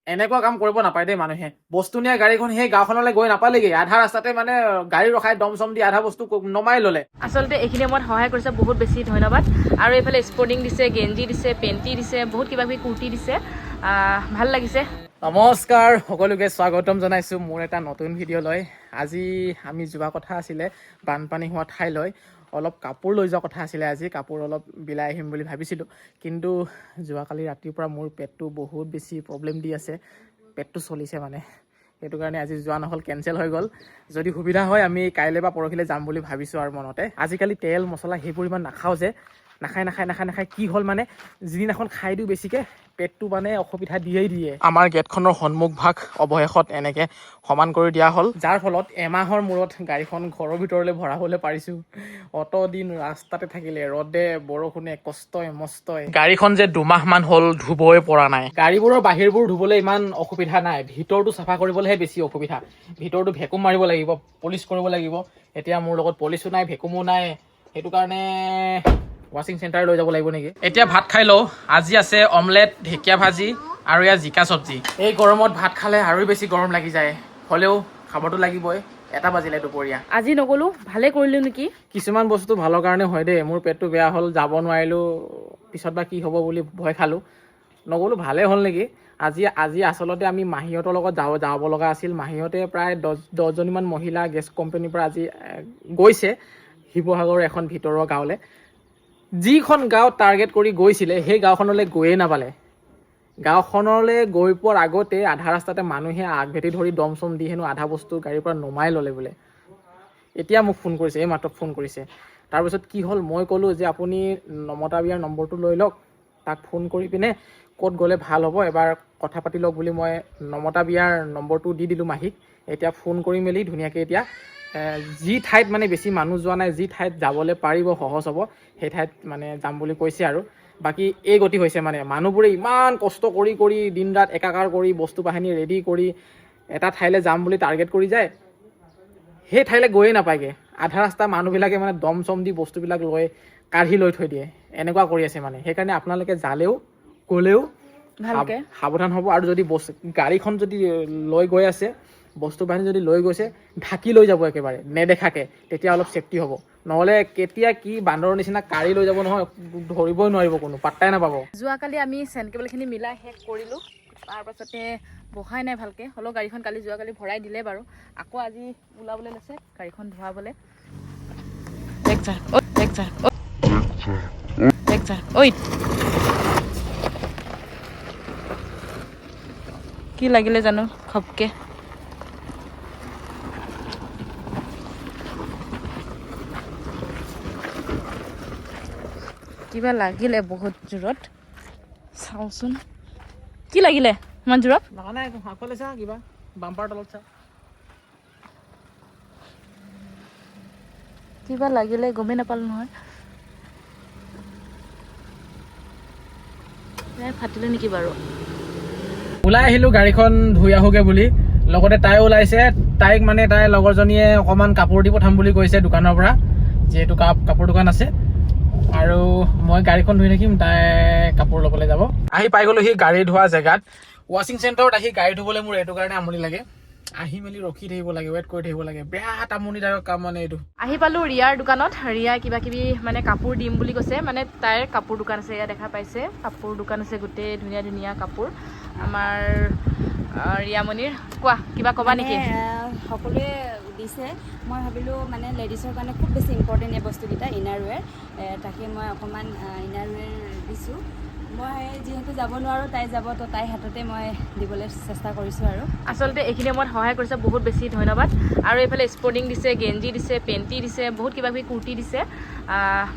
এনেকুৱা কাম কৰিব নাপায় দেই মানুহে। বস্তু নিয়া গাড়ীখন সেই গাঁওখনলৈ গৈ নাপালেগৈ, আধা ৰাস্তাতে মানে গাড়ী ৰখাই দম চম দি আধা বস্তু নমাই ল'লে। আচলতে এইখিনি সময়ত সহায় কৰিছে, বহুত বেছি ধন্যবাদ। আৰু এইফালে স্পৰ্টিং দিছে, গেঞ্জি দিছে, পেণ্টি দিছে, বহুত কিবা কিবি কুৰ্তি দিছে, ভাল লাগিছে। নমস্কাৰ, সকলোকে স্বাগতম জনাইছোঁ মোৰ এটা নতুন ভিডিঅ'লৈ। আজি আমি যোৱা কথা আছিলে বানপানী হোৱা ঠাইলৈ, অলপ কাপোৰ লৈ যোৱা কথা আছিলে। আজি কাপোৰ অলপ বিলাই আহিম বুলি ভাবিছিলোঁ, কিন্তু যোৱাকালি ৰাতিৰ পৰা মোৰ পেটটো বহুত বেছি প্ৰব্লেম দি আছে, পেটটো চলিছে মানে, সেইটো কাৰণে আজি যোৱা নহ'ল, কেঞ্চেল হৈ গ'ল। যদি সুবিধা হয় আমি কাইলৈ বা পৰহিলৈ যাম বুলি ভাবিছোঁ। আৰু মনতে আজিকালি তেল মছলা সেইবোৰ ইমান নাখাওঁ যে, নাখায় কি হ'ল মানে, যিদিনাখন খাই দিওঁ বেছিকৈ পেটটো মানে অসুবিধা দিয়ে। আমাৰ গেটখনৰ সন্মুখ ভাগ অৱশেষত এনেকৈ সমান কৰি দিয়া হ'ল, যাৰ ফলত এমাহৰ মূৰত গাড়ীখন ঘৰৰ ভিতৰলৈ ভৰাবলৈ পাৰিছোঁ। অত দিন ৰাস্তাতে থাকিলে, ৰ'দে বৰষুণে কষ্টই মস্তই গাড়ীখন যে 2 মাহমান হ'ল ধুবই পৰা নাই। গাড়ীবোৰৰ বাহিৰবোৰ ধুবলৈ ইমান অসুবিধা নাই, ভিতৰটো চাফা কৰিবলৈহে বেছি অসুবিধা। ভিতৰটো ভেকুম মাৰিব লাগিব, পলিচ কৰিব লাগিব। এতিয়া মোৰ লগত পলিচো নাই, ভেকুমো নাই, সেইটো কাৰণে ৱাশ্বিং চেণ্টাৰ লৈ যাব লাগিব নেকি। এতিয়া ভাত খাই লওঁ। আজি আছে অমলেট, ঢেকীয়া ভাজি আৰু ইয়াৰ জিকা চব্জি। এই গৰমত ভাত খালে আৰু বেছি গৰম লাগি যায়, হ'লেও খাবতো লাগিবই। 1 বাজিলে দুপৰীয়া। আজি নগ'লো, ভালে কৰিলোঁ নেকি। কিছুমান বস্তু ভালৰ কাৰণে হয় দেই। মোৰ পেটটো বেয়া হ'ল, যাব নোৱাৰিলোঁ, পিছত বা কি হ'ব বুলি ভয় খালোঁ, নগ'লো, ভালে হ'ল নেকি। আজি আচলতে আমি মাহীহঁতৰ লগত যাব লগা আছিল। মাহীহঁতে প্ৰায় 10জনীমান মহিলা গেছ কোম্পানীৰ পৰা আজি গৈছে শিৱসাগৰৰ এখন ভিতৰুৱা গাঁৱলৈ। যিখন গাঁও টাৰ্গেট কৰি গৈছিলে সেই গাঁওখনলৈ গৈয়ে নাপালে। গাঁওখনলৈ গৈ পোৱাৰ আগতে আধা ৰাস্তাতে মানুহে আগভেটি ধৰি দম চম দি হেনো আধা বস্তু গাড়ীৰ পৰা নমাই ল'লে বোলে। এতিয়া মোক ফোন কৰিছে, এই মাত্ৰ ফোন কৰিছে। তাৰপিছত কি হ'ল, মই ক'লোঁ যে আপুনি নমতা বিয়াৰ নম্বৰটো লৈ লওক, তাক ফোন কৰি পিনে ক'ত গ'লে ভাল হ'ব এবাৰ কথা পাতি লওক বুলি মই নমতা বিয়াৰ নম্বৰটো দি দিলোঁ মাহীক। এতিয়া ফোন কৰি মেলি ধুনীয়াকৈ এতিয়া যি ঠাইত মানে বেছি মানুহ যোৱা নাই, যি ঠাইত যাবলৈ পাৰিব সহজ হ'ব সেই ঠাইত মানে যাম বুলি কৈছে। আৰু বাকী এই গতি হৈছে মানে, মানুহবোৰে ইমান কষ্ট কৰি দিন ৰাত একাকাৰ কৰি বস্তু বাহিনী ৰেডি কৰি এটা ঠাইলৈ যাম বুলি টাৰ্গেট কৰি যায়, সেই ঠাইলৈ গৈয়ে নাপায়গৈ। আধা ৰাস্তা মানুহবিলাকে মানে দম চম দি বস্তুবিলাক কাঢ়ি লৈ থৈ দিয়ে, এনেকুৱা কৰি আছে মানে। সেইকাৰণে আপোনালোকে গ'লেও ভালকৈ সাৱধান হ'ব। আৰু যদি গাড়ীখন যদি লৈ গৈ আছে, বস্তু বাহিনী যদি লৈ গৈছে, ঢাকি লৈ যাব একেবাৰে নেদেখাকৈ, তেতিয়া অলপ ছেফটি হ'ব। নহ'লে কেতিয়া কি বান্দৰৰ নিচিনা কাঢ়ি লৈ যাব নহয়, ধৰিবই নোৱাৰিব, কোনো পাত্তাই নাপাব। যোৱাকালি আমি চেণ্ট কেবলখিনি মিলাই শেষ কৰিলোঁ, তাৰপাছতে বহাই নাই ভালকৈ, হ'লেও গাড়ীখন যোৱাকালি ভৰাই দিলে বাৰু। আকৌ আজি ওলাবলৈ লৈছে গাড়ীখন ধোৱাবলৈ। কি লাগিলে জানো খপকে। কিবা লাগিলে বহুত জোৰত, চাওঁচোন কি লাগিলে ইমান জোৰত। লগা নাই একো, আগফালে চা, কিবা বাম্পাৰ তলত চা, কিবা লাগিলে গমেই নাপালোঁ নহয়। ফাটিলে নেকি বাৰু। ওলাই আহিলোঁ গাড়ীখন ধুই আহোঁগৈ বুলি, লগতে তাইও ওলাইছে। তাইক মানে তাইৰ লগৰজনীয়ে অকণমান কাপোৰ দি পঠাম বুলি কৈছে দোকানৰ পৰা, যিহেতু কাপোৰ দোকান আছে। আৰু মই গাড়ীখন ধুই থাকিম, তাই কাপোৰ ল'বলৈ যাব। আহি পাই গ'লোহি গাড়ী ধোৱা জেগাত। ৱাশ্বিং চেণ্টাৰত আহি গাড়ী ধুবলৈ মোৰ এইটো কাৰণে আমনি লাগে, আহি মেলি ৰখি থাকিব লাগে, ৱেইট কৰি থাকিব লাগে, বিৰাট আমনিদায়ক কাম মানে এইটো। আহি পালোঁ ৰিয়াৰ দোকানত। ৰিয়াই কিবা কিবি মানে কাপোৰ দিম বুলি কৈছে, মানে তাইৰ কাপোৰ দোকান আছে, এয়া দেখা পাইছে কাপোৰ দোকান আছে, গোটেই ধুনীয়া ধুনীয়া কাপোৰ। আমাৰ ৰিয়ামণিৰ কোৱা, কিবা ক'বা নেকি? সকলোৱে দিছে, মই ভাবিলোঁ মানে লেডিছৰ কাৰণে খুব বেছি ইম্পৰ্টেণ্ট এই বস্তুকেইটা, ইনাৰৱেৰ। তাকে মই অকণমান ইনাৰৱেৰ দিছোঁ। মই যিহেতু যাব নোৱাৰোঁ, তাই যাব, তো তাইৰ হাততে মই দিবলৈ চেষ্টা কৰিছোঁ। আৰু আচলতে এইখিনি সময়ত সহায় কৰিছে, বহুত বেছি ধন্যবাদ। আৰু এইফালে স্পৰ্টিং দিছে, গেঞ্জি দিছে, পেণ্টি দিছে, বহুত কিবা কিবি কুৰ্তি দিছে,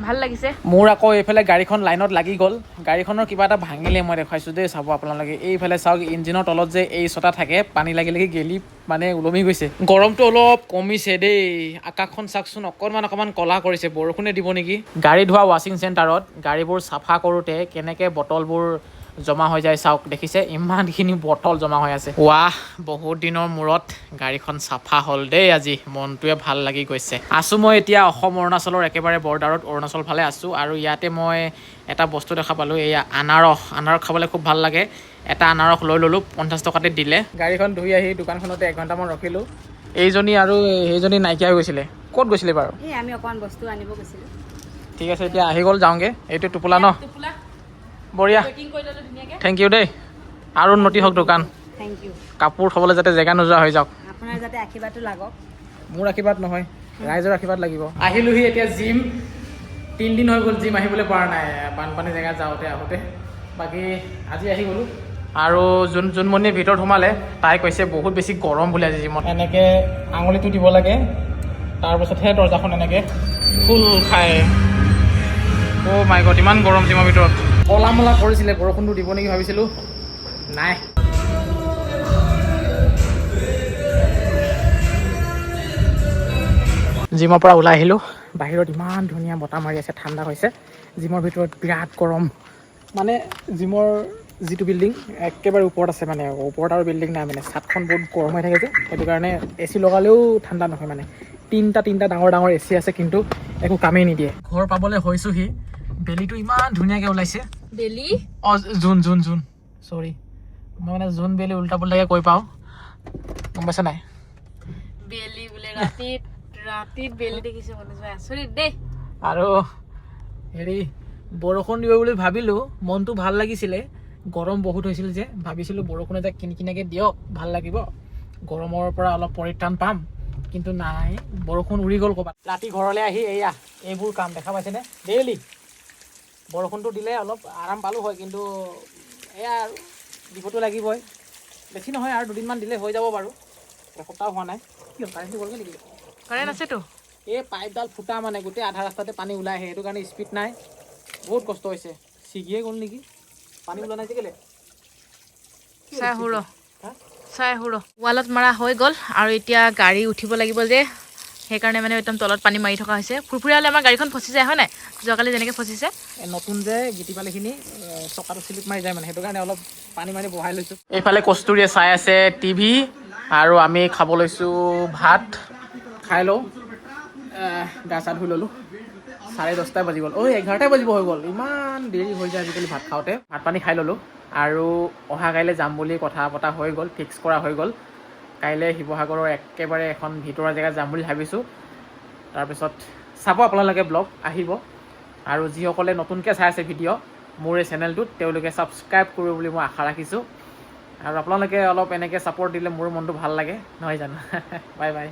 ভাল লাগিছে। মোৰ আকৌ এইফালে গাড়ীখন লাইনত লাগি গ'ল, গাড়ীখনৰ কিবা এটা ভাঙিলে, মই দেখুৱাইছোঁ দেই, চাব আপোনালোকে। এইফালে চাওক, ইঞ্জিনৰ তলত যে এই ছটা থাকে, পানী লাগি গেলি মানে ওলমি গৈছে। গৰমটো অলপ কমিছে দেই, আকাশখন চাওকচোন, অকণমান ক'লা কৰিছে, বৰষুণে দিব নেকি। গাড়ী ধোৱা ৱাশ্বিং চেণ্টাৰত গাড়ীবোৰ চাফা কৰোঁতে কেনেকৈ বটলবোৰ জমা হৈ যায় চাওক, দেখিছে ইমানখিনি বটল জমা হৈ আছে। ৱাহ, বহুত দিনৰ মূৰত গাড়ীখন চাফা হ'ল দেই আজি, মনটোৱে ভাল লাগি গৈছে। আছোঁ মই এতিয়া অসম অৰুণাচলৰ একেবাৰে বৰ্ডাৰত, অৰুণাচল ফালে আছোঁ। আৰু ইয়াতে মই এটা বস্তু দেখা পালোঁ, এয়া আনাৰস খাবলৈ খুব ভাল লাগে। এটা আনাৰস লৈ ল'লোঁ, 50 টকাতে দিলে। গাড়ীখন ধুই আহি দোকানখনতে 1 ঘণ্টামান ৰখিলোঁ। এইজনী আৰু সেইজনী নাইকিয়া হৈ গৈছিলে। ক'ত গৈছিলে বাৰু? এই আমি অকণমান বস্তু আনিব গৈছিলোঁ। ঠিক আছে, এতিয়া আহি গ'ল, যাওঁগৈ। এইটো টোপোলা ন? বঢ়িয়া, থেংক ইউ দেই। আৰু উন্নতি হওক দোকান, থেংক ইউ। কাপোৰ থ'বলৈ যাতে জেগা নোযোৱা হৈ যাওক। আপোনাৰ যাতে আশীৰ্বাদটো লাগক। মোৰ আশীৰ্বাদ নহয়, ৰাইজৰ আশীৰ্বাদ লাগিব। আহিলোহি এতিয়া জিম। 3 দিন হৈ গ'ল জিম আহিবলৈ পৰা নাই, বানপানী জেগাত যাওঁতে আহোঁতে। বাকী আজি আহি গ'লোঁ। আৰু যোনমণিয়ে ভিতৰত সোমালে তাই কৈছে বহুত বেছি গৰম বুলি আজি জিমত। এনেকৈ আঙুলিটো দিব লাগে, তাৰপিছতহে দৰ্জাখন এনেকৈ খোল খায়। অ' মাই গড, ইমান গৰম জিমৰ ভিতৰত। ক'লা মলা কৰিছিলে, বৰষুণটো দিব নেকি ভাবিছিলোঁ, নাই। জিমৰ পৰা ওলাই আহিলোঁ, বাহিৰত ইমান ধুনীয়া বতাহ মাৰি আছে, ঠাণ্ডা হৈছে। জিমৰ ভিতৰত বিৰাট গৰম। মানে জিমৰ যিটো বিল্ডিং একেবাৰে ওপৰত আছে, মানে ওপৰত আৰু বিল্ডিং নাই, মানে ছাদখন বহুত গৰম হৈ থাকে যে, সেইটো কাৰণে AC লগালেও ঠাণ্ডা নহয়। মানে তিনিটা ডাঙৰ ডাঙৰ AC আছে, কিন্তু একো কামেই নিদিয়ে। ঘৰ পাবলৈ হৈছোহি। বেলিটো ইমান ধুনীয়াকৈ ওলাইছে। বেলি অঁ, জোন চৰি, মই মানে জোন বেলি উল্টা পুল্টাকৈ কৈ পাওঁ, গম পাইছা নাই? বেলি বোলে ৰাতিত বেলি দেখিছো, আচৰিত দেই। আৰু হেৰি, বৰষুণ দিব বুলি ভাবিলোঁ, মনটো ভাল লাগিছিলে। গৰম বহুত হৈছিল যে, ভাবিছিলোঁ বৰষুণ এটা কিনকিনাকৈ দিয়ক, ভাল লাগিব, গৰমৰ পৰা অলপ পৰিত্ৰাণ পাম। কিন্তু নাই, বৰষুণ উৰি গ'ল ক'ৰবাত। ৰাতি ঘৰলৈ আহি এইবোৰ কাম দেখা পাইছেনে? ডেইলি বৰষুণটো দিলে অলপ আৰাম পালোঁ হয়, কিন্তু এয়া আৰু দিবতো লাগিবই। বেছি নহয়, আৰু 2 দিনমান দিলে হৈ যাব বাৰু। এসপ্তাহ হোৱা নাই। কি হ'ল, কাৰেণ্টটো গ'লগৈ নেকি? কাৰেণ্ট আছেতো। এই পাইপডাল ফুটা, মানে গোটেই আধা ৰাস্তাতে পানী ওলাই আহে, সেইটো কাৰণে স্পীড নাই। বহুত কষ্ট হৈছে। ছিগিয়ে গ'ল নেকি? পানী ওলোৱা নাই যে কেলে? চাই আহোঁ ৰ। ৱালত মৰা হৈ গ'ল, আৰু এতিয়া গাড়ী উঠিব লাগিব যে, সেইকাৰণে মানে একদম তলত পানী মাৰি থকা হৈছে। ফুৰফুৰীয়া হ'লে আমাৰ গাড়ীখন ফচি যায়, হয় নাই? যোৱাকালি যেনেকৈ ফচিছে। নতুন যে গিটি পালিখিনি চকাটো স্লিপ মাৰি যায়, মানে সেইটো কাৰণে অলপ পানী মাৰি বহাই লৈছোঁ। এইফালে কস্তুৰীয়ে চাই আছে টিভি, আৰু আমি খাব লৈছোঁ ভাত। খাই লওঁ, গা চা ধুই ল'লোঁ। 10:30 বাজি গ'ল। 11টাই বাজিব হৈ গ'ল। ইমান দেৰি হৈ যায় আজিকালি ভাত খাওঁতে। ভাত পানী খাই ল'লোঁ, আৰু অহা কাইলৈ যাম বুলি কথা পতা হৈ গ'ল, ফিক্স কৰা হৈ গ'ল। কাইলৈ শিৱসাগৰৰ একেবাৰে এখন ভিতৰুৱা জেগাত যাম বুলি ভাবিছোঁ। তাৰপিছত চাব আপোনালোকে, ব্লগ আহিব। আৰু যিসকলে নতুনকৈ চাই আছে ভিডিঅ' মোৰ এই চেনেলটোত, তেওঁলোকে ছাবস্ক্ৰাইব কৰিব বুলি মই আশা ৰাখিছোঁ। আৰু আপোনালোকে অলপ এনেকৈ ছাপোৰ্ট দিলে মোৰ মনটো ভাল লাগে, নহয় জানো? Bye bye.